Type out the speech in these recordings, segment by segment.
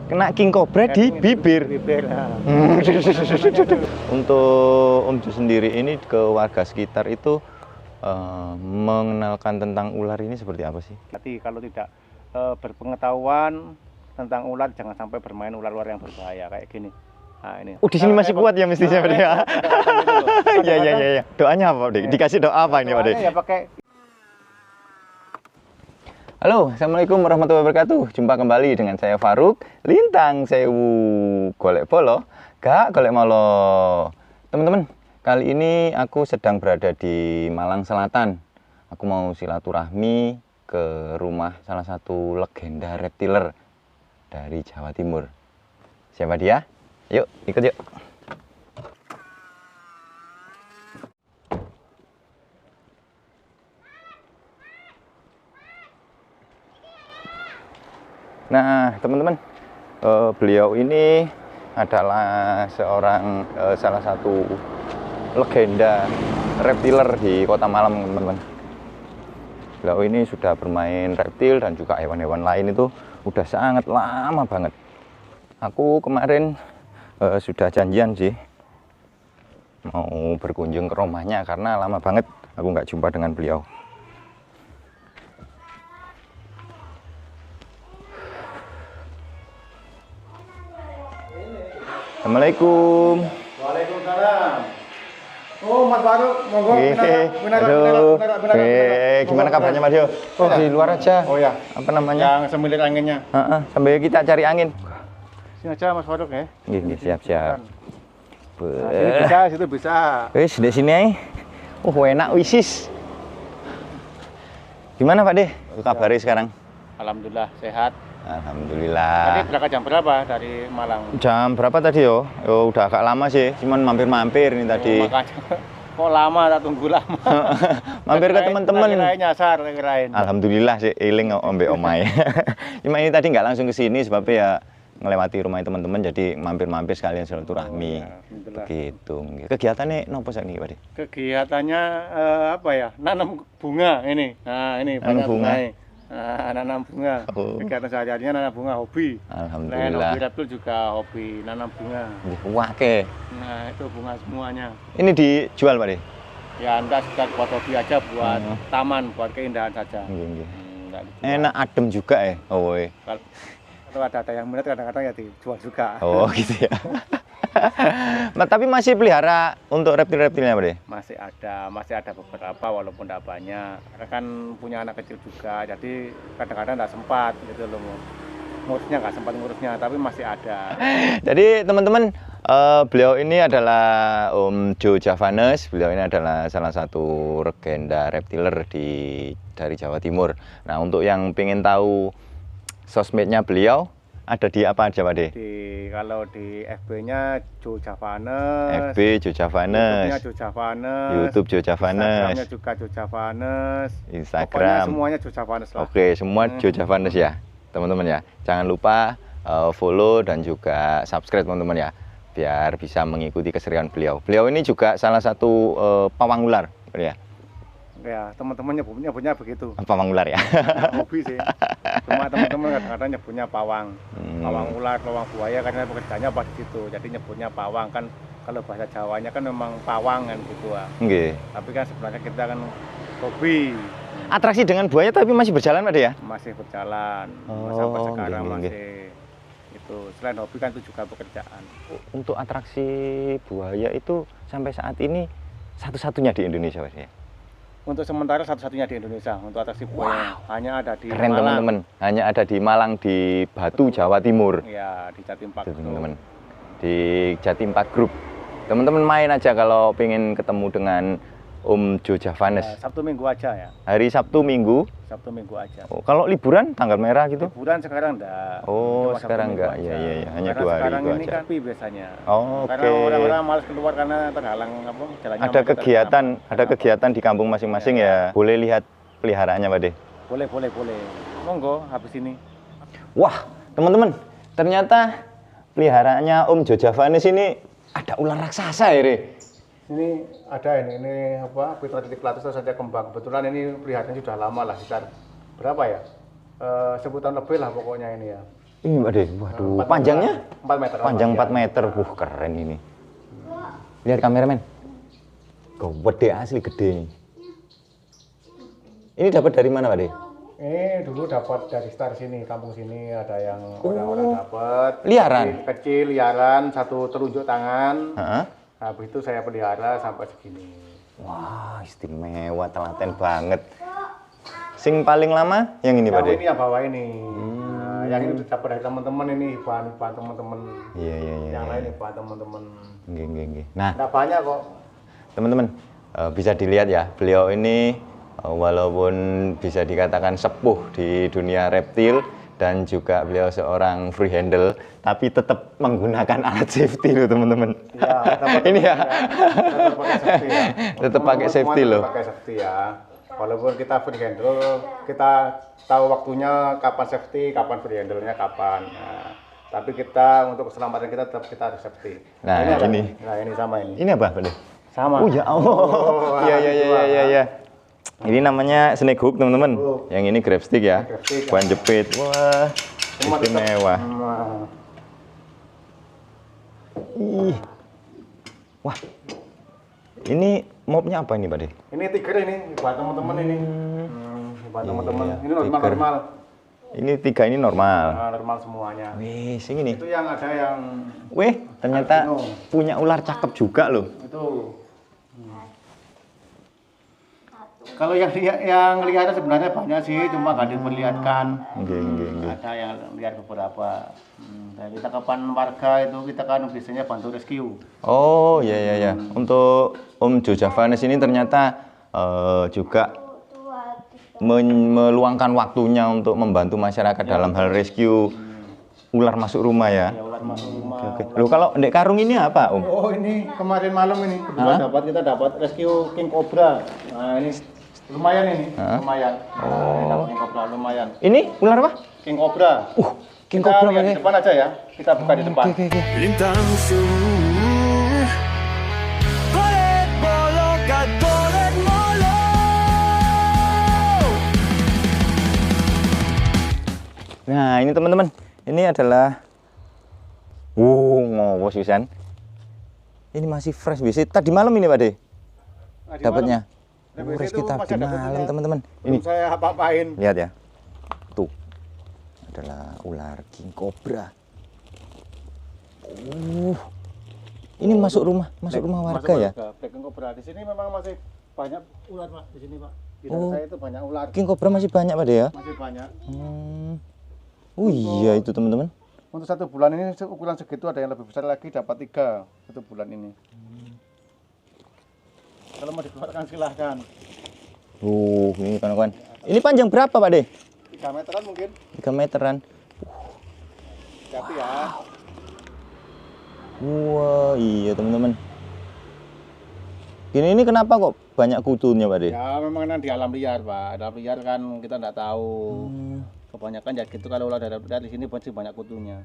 Kena king cobra di bibir. Untuk Om Jo sendiri ini ke warga sekitar itu mengenalkan tentang ular ini seperti apa sih? Jadi kalau tidak berpengetahuan tentang ular, jangan sampai bermain ular-ular yang berbahaya kayak gini. Nah, ini. Di sini masih kuat ya mestinya, Pak. Iya, iya. Doanya apa, Pak? Dikasih doa apa ini, Pak? Ya pakai. Halo, assalamualaikum warahmatullahi wabarakatuh. Jumpa kembali dengan saya Faruk, Lintang Sewu Golek Bolo, Gak Golek Molo. Teman-teman, kali ini aku sedang berada di Malang Selatan. Aku mau silaturahmi ke rumah salah satu legenda reptiler dari Jawa Timur. Siapa dia? Yuk, ikut yuk. Nah, teman-teman, beliau ini adalah seorang salah satu legenda reptiler di Kota Malang, teman-teman. Beliau ini sudah bermain reptil dan juga hewan-hewan lain itu udah sangat lama banget. Aku kemarin sudah janjian sih mau berkunjung ke rumahnya karena lama banget aku nggak jumpa dengan beliau. Assalamualaikum. Waalaikumsalam. Oh, Mas Faruk, monggo. Benar. Gimana kabarnya, Mas Yo? Oh, di luar aja. Oh ya. Apa namanya? Yang semilir anginnya. Sambil kita cari angin. Sini aja, Mas Faruk ya. Siap. Sini bisa, situ bisa. Wis, di sini aja. Enak wisis. Gimana, Pak De? Kabarnya sekarang? Alhamdulillah sehat. Alhamdulillah. Tadi berangkat jam berapa dari Malang? Jam berapa tadi yo? Udah agak lama sih, cuman mampir-mampir ini tadi. Makanya kok lama, tak tunggu lama. Mampir ke teman-teman. Kirain nyasar, kirain. Alhamdulillah sih, iling ombe omai. Cuma ini tadi nggak langsung ke sini sebabnya ya ngelewati rumah teman-teman, jadi mampir-mampir sekalian silaturahmi. Begitu. Kegiatannya nopo sak niki, Pak? Kegiatannya apa ya? Nanam bunga ini. Nah, ini nanam bunga. Nanam bunga. Kegiatan sehari-harinya nanam bunga, hobi. Alhamdulillah. Hobi reptil juga hobi nanam bunga. Wake. Nah, itu bunga semuanya. Ini dijual, Pak? Ya, entah sekedar buat hobi aja, buat taman, buat keindahan saja. Enak adem juga ya. Kalau ada yang minat kadang-kadang ya dijual juga. Oh, gitu ya. Tapi masih pelihara untuk reptil-reptilnya, Pak? Masih ada beberapa walaupun tidak banyak. Karena kan punya anak kecil juga, jadi kadang-kadang tidak sempat gitu loh. Ngurusnya nggak sempat ngurusnya, tapi masih ada. Jadi teman-teman, beliau ini adalah Om Jo Javanes. Beliau ini adalah salah satu legenda reptiler dari Jawa Timur. Nah, untuk yang pengen tahu sosmednya beliau, ada di apa aja, Pak De? Kalau di FB-nya Jo Javanes, FB Jo Javanes, YouTube-nya Jo Javanes, YouTube Jo Javanes, Instagram-nya juga Jo Javanes, Instagram. Pokoknya semuanya Jo Javanes lah. Oke, semua Jo Javanes ya, teman-teman ya. Jangan lupa follow dan juga subscribe, teman-teman ya, biar bisa mengikuti keserian beliau. Beliau ini juga salah satu pawang ular, ya. Ya, teman-teman nyebutnya begitu. Pawang ular ya. Hobi sih. Cuma teman-teman kadang-kadang nyebutnya pawang. Pawang ular, pawang buaya karena pekerjaannya pas di situ. Jadi nyebutnya pawang kan, kalau bahasa Jawanya kan memang pawang kan gitu. Okay. Tapi kan sebenarnya kita kan hobi. Atraksi dengan buaya tapi masih berjalan, Pak, ya? Masih berjalan. Sampai sekarang masih itu. Selain hobi kan itu juga pekerjaan. Untuk atraksi buaya itu sampai saat ini satu-satunya di Indonesia, Pak, ya? Untuk sementara satu-satunya di Indonesia untuk atraksi buaya. Hanya ada di Keren, Malang. Teman-teman. Hanya ada di Malang, di Batu, Jawa Timur. Ya, di Jatim Park. Teman-teman. Di Jatim Park Group. Teman-teman main aja kalau pengen ketemu dengan Om Jo Javanes. Ya, Sabtu Minggu aja ya. Hari Sabtu Minggu. Sabtu Minggu aja. Oh, kalau liburan tanggal merah gitu? Liburan sekarang enggak. Oh, sekarang enggak. Iya. Hanya 2 hari sekarang itu ini aja. kan biasanya. Oh, oke. Karena orang-orang malas keluar karena terhalang apa jalannya. Ada kegiatan di kampung masing-masing ya. Boleh lihat peliharaannya, Pak De? Boleh. Monggo habis ini. Wah, teman-teman, ternyata peliharaannya Om Jo Javanes ini ada ular raksasa ya, Re. Ini ada ini apa? Pitra titik platus terus ada kembang. Kebetulan ini peliharannya sudah lama lah, sekitar berapa ya? 10 tahun lebih lah pokoknya ini ya. Ini Pak De, waduh, panjangnya? 4 meter. Panjang 4 meter, keren ini. Lihat kameramen. Gede asli gede ini. Ini dapat dari mana Pak De? Ini dulu dapat dari sekitar sini, kampung sini ada yang orang-orang dapat. Liaran? Kecil, liaran, satu telunjuk tangan. Heeh. Habis itu saya pelihara sampai segini. Wah, istimewa, telaten banget. Sing paling lama yang ini Pak De? Ini yang bawah ini. Nah, yang ini dapat dari teman-teman ini, bahan teman-teman. Iya. Yang lain bahan teman-teman. Nggih. Nah, Nggak banyak kok. teman-teman, bisa dilihat ya, beliau ini walaupun bisa dikatakan sepuh di dunia reptil dan juga beliau seorang free handle, tapi tetap menggunakan alat safety loh teman-teman. Ya, ini ya. Tetap pakai safety ya. Tetap pakai safety loh. Pakai safety ya. Walaupun kita free handle, kita tahu waktunya kapan safety, kapan free handle-nya kapan. Nah, tapi kita untuk keselamatan kita tetap kita harus safety. Nah, ini. Nah, ini sama ini. Ini apa, Pak De? Sama. Oh ya Allah. Iya. Ini namanya snake hook, teman-teman. Yang ini grab stick ya. Ban jepit. Wah, istimewa. Ih. Wah. Ini mobnya apa ini, Pak De? Ini tiger ini, buat teman-teman ini. Buat teman-teman. Ini normal. Ini 3 ini normal. Nah, normal semuanya. Wih, sing ini. Itu yang ada yang Wih, ternyata punya ular cakep juga loh. itu. Kalau yang lihat sebenarnya banyak sih, cuma nggak diperlihatkan. Nggih. Ada yang lihat beberapa. Dan kita kapan warga itu kita kan biasanya bantu rescue. Oh, iya. Untuk Om Jo Javanes ini ternyata juga meluangkan waktunya untuk membantu masyarakat dalam hal rescue ular masuk rumah ya. Ya, ular masuk rumah. Oke. Loh, kalau Ndek Karung ini apa, Om? Oh, ini kemarin malam ini kebetulan kita dapat rescue king cobra. Nah, ini lumayan ini, lumayan. Ini dapat king cobra lumayan. Ini ular apa? King cobra. King Kita cobra lihat di depan aja ya. Kita buka di depan. Oke. Lintang sumuh, golek bolokat golek molo. Nah, ini teman-teman. Ini adalah ngowos pisan. Ini masih fresh bisa. Tadi malam ini, Pak De. Dapatnya. Rezeki tadi malam, teman-teman. Ini Saya apa-apain. lihat ya. Tuh. Adalah ular king cobra. Ini masuk rumah warga ya. Black king cobra di sini memang masih banyak ular, Pak. Di sini, Pak. Di daerah saya itu banyak ular. King cobra masih banyak, Pak De ya? Masih banyak. Oh iya itu teman-teman. Untuk 1 bulan ini ukuran segitu ada yang lebih besar lagi dapat 3 1 bulan ini. Kalau mau dikeluarkan silahkan. Ini kawan-kawan. Ini panjang berapa, Pak De? 3 meteran mungkin. 3 meteran. Hati ya. Wah, iya teman-teman. Ini kenapa kok banyak kutunya, Pak De? Ya memang di alam liar, Pak. Alam liar kan kita nggak tahu. Kebanyakan ya gitu kalau ular dari sini pasti banyak kutunya.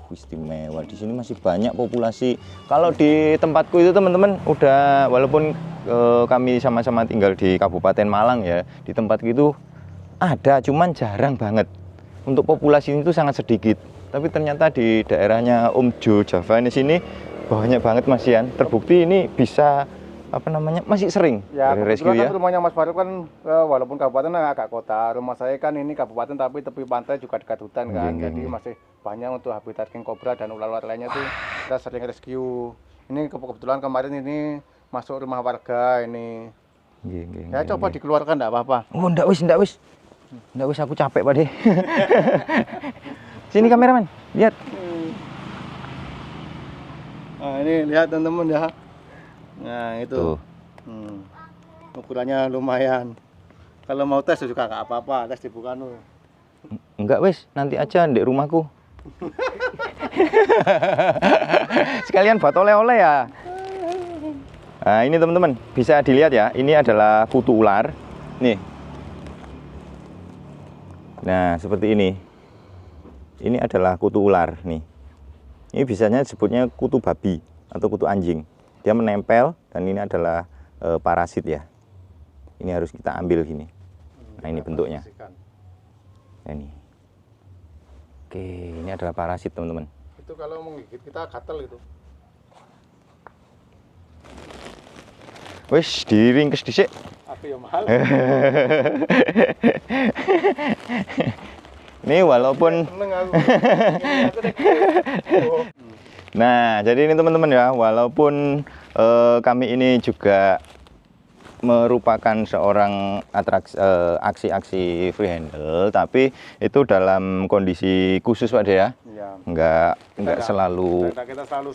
Istimewa. Di sini masih banyak populasi. Kalau di tempatku itu teman-teman udah walaupun kami sama-sama tinggal di Kabupaten Malang ya, di tempatku itu ada, cuman jarang banget. Untuk populasi itu sangat sedikit. Tapi ternyata di daerahnya Om Jo Javanes ini banyak banget Mas Ian. Terbukti ini bisa masih sering Ya, dari rescue kebetulan ya. kan rumahnya Mas Farid kan walaupun kabupaten agak kota, rumah saya kan ini kabupaten tapi tepi pantai juga dekat hutan kan. Jadi masih banyak untuk habitat king cobra dan ular-ular lainnya tuh kita sering rescue. Ini kebetulan kemarin ini masuk rumah warga ini. Ya coba dikeluarkan enggak apa-apa. Oh, enggak wis. Enggak wis, aku capek, Pak De. Sini kameramen, lihat. Nah, ini lihat teman-teman ya. Nah, itu. Tuh. Ukurannya lumayan. Kalau mau tes juga nggak apa-apa, tes di Bukanu. Enggak wis, nanti aja di rumahku. Sekalian buat oleh-oleh ya. Nah, ini teman-teman, bisa dilihat ya. Ini adalah kutu ular. Nih. Nah, seperti ini. Ini adalah kutu ular nih. Ini biasanya disebutnya kutu babi atau kutu anjing. Dia menempel dan ini adalah parasit ya. Ini harus kita ambil gini. Nah, ini bentuknya. Nah, ini. Oke, ini adalah parasit teman-teman. Itu kalau menggigit kita gatel gitu. Wis diringkes dhisik. Aku ya mahal. Ini walaupun Seneng aku. Ini aku deh. Oh. nah, jadi ini teman-teman ya, walaupun kami ini juga merupakan seorang aksi-aksi free handle, tapi itu dalam kondisi khusus Pak De ya. Iya. Enggak selalu Kita selalu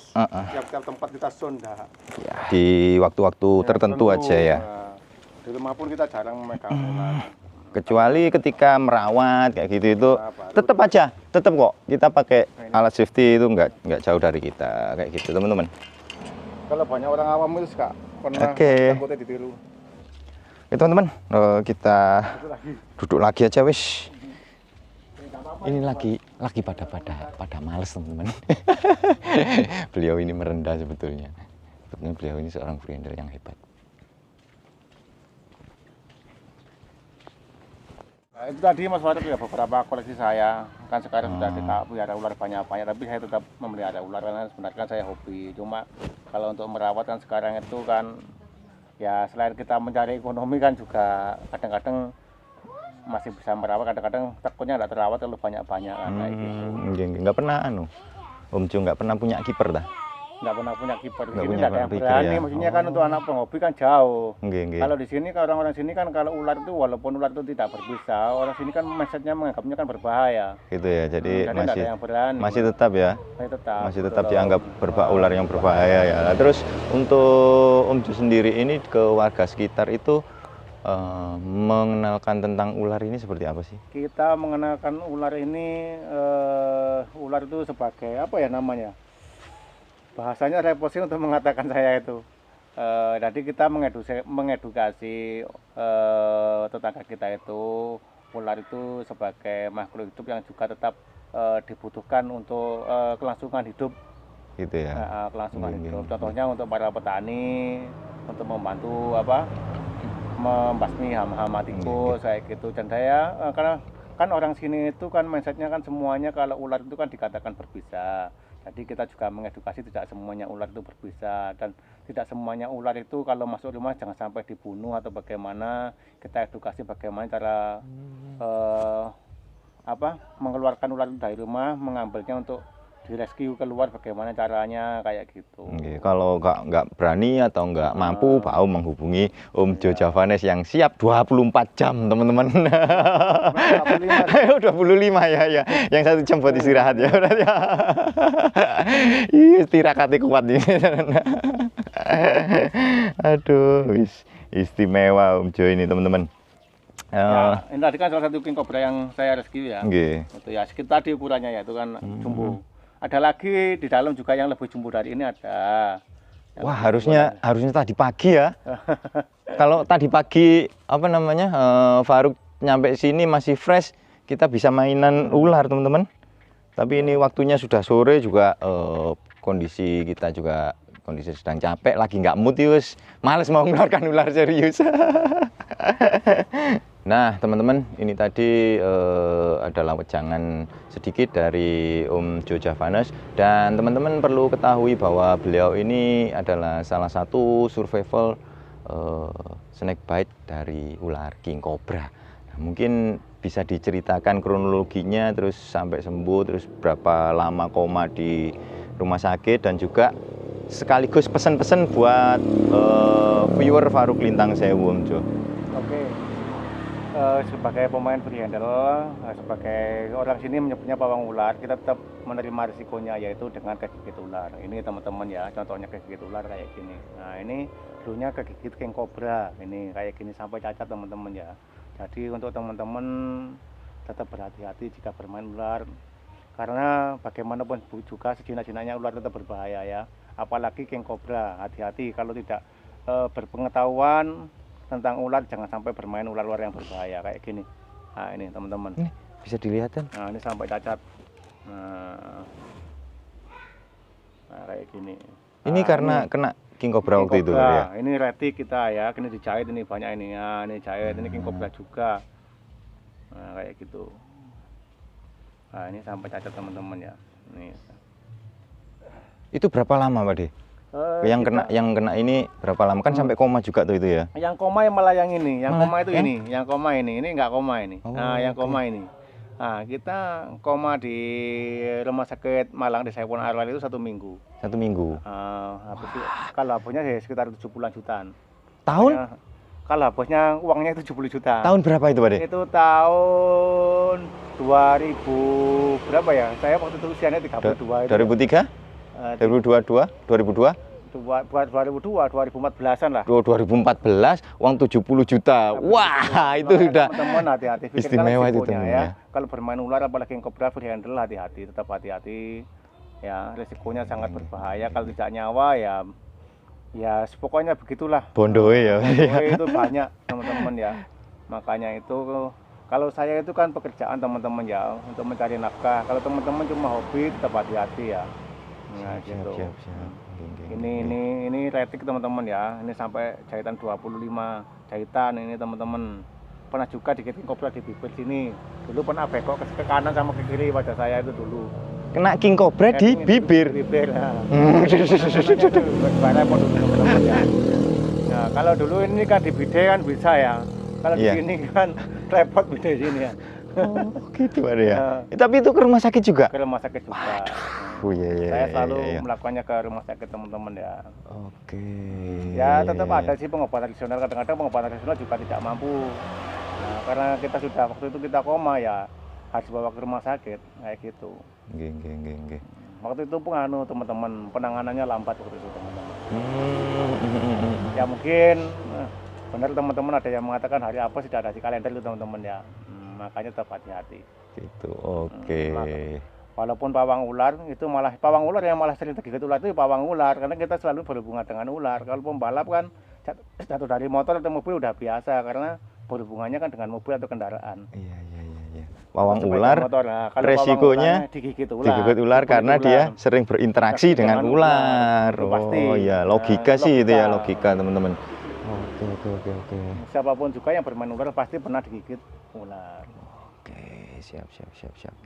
tiap tempat kita sonda. ya, di waktu-waktu tertentu aja ya. Nah, di rumah pun kita jarang memegang ular. Kecuali ketika merawat kayak gitu itu Nah, baru tetap kok kita pakai alat safety itu nggak jauh dari kita kayak gitu teman-teman. Kalau banyak orang awam itu nggak pernah Oke. takutnya ditiru. Oke teman-teman, kita Itu lagi. duduk lagi aja wis. Ini lagi pada males teman-teman. Beliau ini merendah sebetulnya. Sebetulnya beliau ini seorang free handler yang hebat. Nah, itu tadi Mas Farid ya beberapa koleksi saya. Kan sekarang sudah kita pelihara ular banyak-banyak, tapi saya tetap memelihara ular karena sebenarnya kan saya hobi. Cuma kalau untuk merawat kan sekarang itu kan ya selain kita mencari ekonomi kan juga kadang-kadang masih bisa merawat, kadang-kadang takutnya nggak terawat terlalu banyak-banyak kan kayak gitu. Nggak pernah Om Jo nggak pernah punya kiper dah. Nggak pernah punya kiper di Nggak sini, punya nggak ada yang kiper berani. ya. Maksudnya kan untuk anak penghobi kan jauh. Nggih. Kalau di sini kalau orang-orang sini kan kalau ular itu walaupun ular itu tidak berbisa, orang sini kan mindsetnya menganggapnya kan berbahaya. Gitu ya. Jadi Jadi nggak ada yang berani. masih tetap ya. Masih Masih tetap dianggap ular yang berbahaya ya. Nah, terus untuk Om Jo sendiri ini ke warga sekitar itu mengenalkan tentang ular ini seperti apa sih? Kita mengenalkan ular ini, ular itu sebagai apa ya namanya? Bahasanya repot sih untuk mengatakan saya itu. Jadi kita mengedukasi tetangga kita itu ular itu sebagai makhluk hidup yang juga tetap dibutuhkan untuk kelangsungan hidup. Gitu ya. Kelangsungan Nggih, hidup. nggih. Contohnya untuk para petani untuk membantu membasmi hama-hama tikus kayak gitu. Dan saya karena kan orang sini itu kan mindsetnya kan semuanya kalau ular itu kan dikatakan berbisa. Jadi kita juga mengedukasi tidak semuanya ular itu berbisa dan tidak semuanya ular itu kalau masuk rumah jangan sampai dibunuh atau bagaimana. Kita edukasi bagaimana cara mengeluarkan ular itu dari rumah, mengambilnya untuk direscue keluar bagaimana caranya kayak gitu. Oke, kalau nggak berani atau nggak mampu, Pak Om menghubungi Om Jo Javanes yang siap 24 jam, teman-teman. 25 ya. Yang 1 jam buat istirahat ya. Berarti ya. Istirahatnya kuat nih. Aduh, istimewa Om Jo ini, teman-teman. Ya, ini tadi kan salah satu king cobra yang saya rescue ya. Nggih. Itu ya, sekitar tadi ukurannya ya, itu kan jumbo. Ada lagi di dalam juga yang lebih jumbo dari ini ada. Wah, harusnya tadi pagi ya. Kalau tadi pagi Faruk nyampe sini masih fresh, kita bisa mainan ular, teman-teman. Tapi ini waktunya sudah sore juga, kondisi kita juga kondisi sedang capek, lagi nggak mood, yus. Males mau mengeluarkan ular serius. Nah, teman-teman, ini tadi adalah wejangan sedikit dari Om Jo Javanes, dan teman-teman perlu ketahui bahwa beliau ini adalah salah satu survival snakebite dari ular king cobra. Nah, mungkin bisa diceritakan kronologinya, terus sampai sembuh, terus berapa lama koma di rumah sakit, dan juga sekaligus pesan-pesan buat viewer Faruk Lintang Sewu, Om Jo. Oke. Sebagai pemain free handle, sebagai orang sini menyebutnya pawang ular, kita tetap menerima risikonya yaitu dengan kegigit ular. Ini teman-teman ya, contohnya kegigit ular kayak gini. Nah, ini dulunya kegigit king cobra, ini kayak gini sampai cacat teman-teman ya. Jadi untuk teman-teman tetap berhati-hati jika bermain ular, karena bagaimanapun juga sejinak-jinaknya ular tetap berbahaya ya. Apalagi king cobra, hati-hati kalau tidak berpengetahuan tentang ular, jangan sampai bermain ular-ular yang berbahaya kayak gini. Nah, ini teman-teman. Ini bisa dilihat kan? Nah, ini sampai cacat. Nah kayak gini. Ini karena kena king cobra waktu itu ya. Ini retik kita ya, ini dijahit, ini banyak ini. Nah, ini jahit, ini king cobra juga. Nah, kayak gitu. Nah ini sampai cacat teman-teman ya. Nih. Itu berapa lama Pak De? Yang kena ini berapa lama kan sampai koma juga tuh itu ya? Yang koma yang malah yang ini, yang Malah, koma itu yang? yang koma ini nggak koma ini. Oh, Nah yang oke. koma ini. Nah kita koma di rumah sakit Malang di Saiful Arwal itu 1 minggu. 1 minggu. Habis itu, kalau habisnya ya sekitar 70-an jutaan. Tahun? Ya, kalau habisnya uangnya itu 70 juta. Tahun berapa itu Pak De? Itu tahun 2000 berapa ya? Saya waktu itu usianya 32 itu. 2003? 2022? 2002? 2014-an lah. 2014 uang 70 juta. Wah, itu sudah Teman-teman hati-hati. Pikirkan istimewa itu risikonya teman ya. ya. Kalau bermain ular apalagi yang kobra free handle hati-hati, tetap hati-hati. Ya, risikonya sangat berbahaya kalau tidak nyawa ya pokoknya begitulah. Bondoe ya. Itu banyak teman-teman ya. Makanya itu kalau saya itu kan pekerjaan teman-teman ya untuk mencari nafkah. Kalau teman-teman cuma hobi tetap hati-hati ya. Nah, gitu. Siap. Ini retik teman-teman ya. Ini sampai jahitan 25 jahitan ini teman-teman. Pernah juga digigitin kobra di bibir sini. Dulu pernah bengkok ke kanan sama ke kiri wajah saya itu dulu. Kena king cobra di bibir. Bibir. Nah, repot dulu teman-teman ya. Nah, kalau dulu ini kan di bide kan bisa ya. Kalau di Iya. sini kan repot bide sini ya. Oh, gitu Pak De ya. Tapi itu ke rumah sakit juga? Ke rumah sakit juga. Oh iya. Saya selalu melakukannya ke rumah sakit teman-teman ya. Oke. Ya tetap ada sih pengobatan tradisional, kadang-kadang pengobatan tradisional juga tidak mampu. Nah, karena waktu itu kita koma ya harus bawa ke rumah sakit kayak gitu. Nggih. Waktu itu teman-teman penanganannya lambat waktu itu teman-teman. Ya mungkin benar teman-teman ada yang mengatakan hari apa tidak ada di kalender itu teman-teman ya. Makanya tetap hati-hati. Gitu. Oke. Walaupun pawang ular itu pawang ular yang malah sering tergigit ular itu pawang ular karena kita selalu berhubungan dengan ular. Kalau pembalap kan jatuh dari motor atau mobil udah biasa karena berhubungannya kan dengan mobil atau kendaraan. Iya. Pawang Sepeda ular motor. Nah, kalau resikonya pawang digigit digigit ular karena dia sering berinteraksi dengan ular. Itu pasti. Oh iya, logika sih itu ya, logika. logika teman-teman. Oke. Siapapun juga yang bermain ular pasti pernah digigit ular. Oke, siap.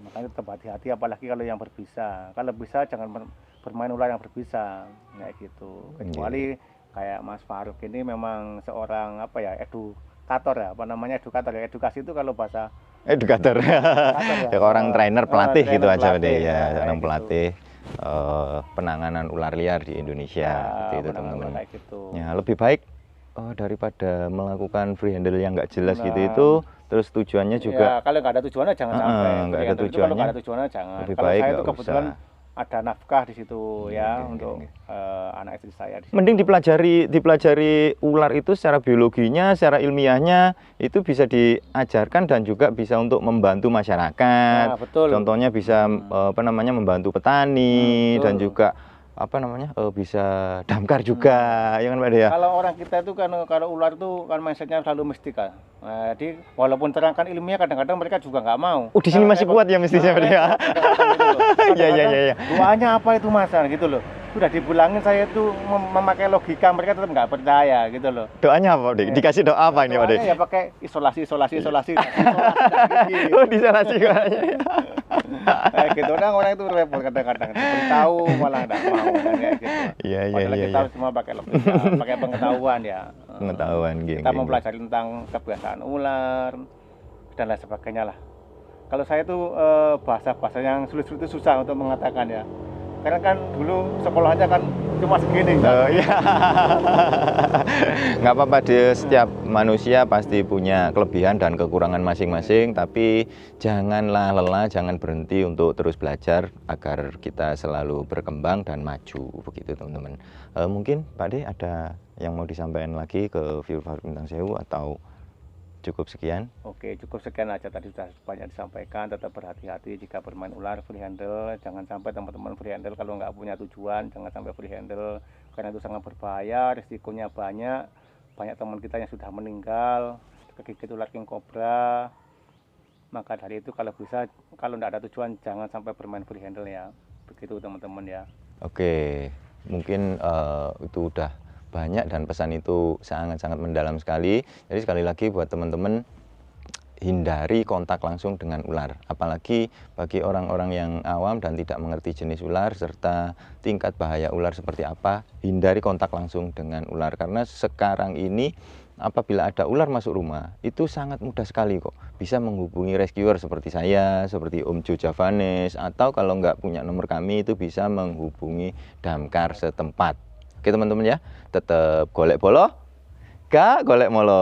Makanya tetap hati-hati apalagi kalau yang berbisa. Kalau bisa jangan bermain ular yang berbisa kayak gitu. Kecuali kayak Mas Faruk ini memang seorang edukator ya, edukasi itu kalau bahasa Edukator. Ya orang trainer pelatih gitu aja Pak De ya, seorang gitu. pelatih penanganan ular liar di Indonesia seperti itu teman-teman. Gitu. Ya, lebih baik daripada melakukan free handle yang nggak jelas gitu. Terus tujuannya juga ya, kalau nggak ada tujuannya jangan sampai. nggak ada Kalau tujuannya, nggak ada tujuannya jangan. lebih Kalau baik saya itu nggak kebetulan usah. ada nafkah di situ untuk anak istri saya di situ. Mending dipelajari ular itu secara biologinya, secara ilmiahnya itu bisa diajarkan dan juga bisa untuk membantu masyarakat. Nah, betul. Contohnya bisa membantu petani dan betul. juga bisa damkar juga, ya kan Pak De ya? Kalau orang kita itu kan kalau ular itu kan mindsetnya selalu mistika. Nah, jadi walaupun terangkan ilmiah kadang-kadang mereka juga nggak mau. Oh, di sini masih kuat ya mestinya Pak De ya? Iya. Doanya apa itu Mas gitu loh. Sudah dibilangin saya itu memakai logika, mereka tetap nggak percaya gitu loh. Doanya apa Pak De? Dikasih doa apa ini Pak De? Doanya ya pakai isolasi. Oh, disolasi kayaknya. Kayak gitu orang itu repot kadang-kadang diberitahu malah nggak mau kan kayak gitu. Iya. Padahal kita semua pakai logika, pakai pengetahuan ya. Pengetahuan Kita mempelajari tentang kebiasaan ular dan lain sebagainya lah. Kalau saya tuh bahasa-bahasa yang sulit-sulit itu susah untuk mengatakan ya. Karena kan dulu sekolahnya kan cuma segini. Oh iya. Nggak apa-apa deh, setiap manusia pasti punya kelebihan dan kekurangan masing-masing, tapi janganlah lelah, jangan berhenti untuk terus belajar agar kita selalu berkembang dan maju, begitu teman-teman. Mungkin Pak De ada yang mau disampaikan lagi ke viewer Faruk Bintang Sewu atau cukup sekian? Oke, cukup sekian aja, tadi sudah banyak disampaikan. Tetap berhati-hati jika bermain ular free handle. Jangan sampai teman-teman free handle kalau nggak punya tujuan, jangan sampai free handle karena itu sangat berbahaya, risikonya banyak. Banyak teman kita yang sudah meninggal kegigit ular king cobra. Maka dari itu kalau bisa, kalau nggak ada tujuan jangan sampai bermain free handle ya. Begitu teman-teman ya. Oke, mungkin itu udah banyak dan pesan itu sangat-sangat mendalam sekali. Jadi sekali lagi buat teman-teman, hindari kontak langsung dengan ular. Apalagi bagi orang-orang yang awam dan tidak mengerti jenis ular serta tingkat bahaya ular seperti apa, hindari kontak langsung dengan ular. Karena sekarang ini apabila ada ular masuk rumah, itu sangat mudah sekali kok. Bisa menghubungi rescuer seperti saya, seperti Om Jo Javanes, atau kalau nggak punya nomor kami itu bisa menghubungi damkar setempat. Oke teman-teman ya, tetap golek bolo, gak golek molo.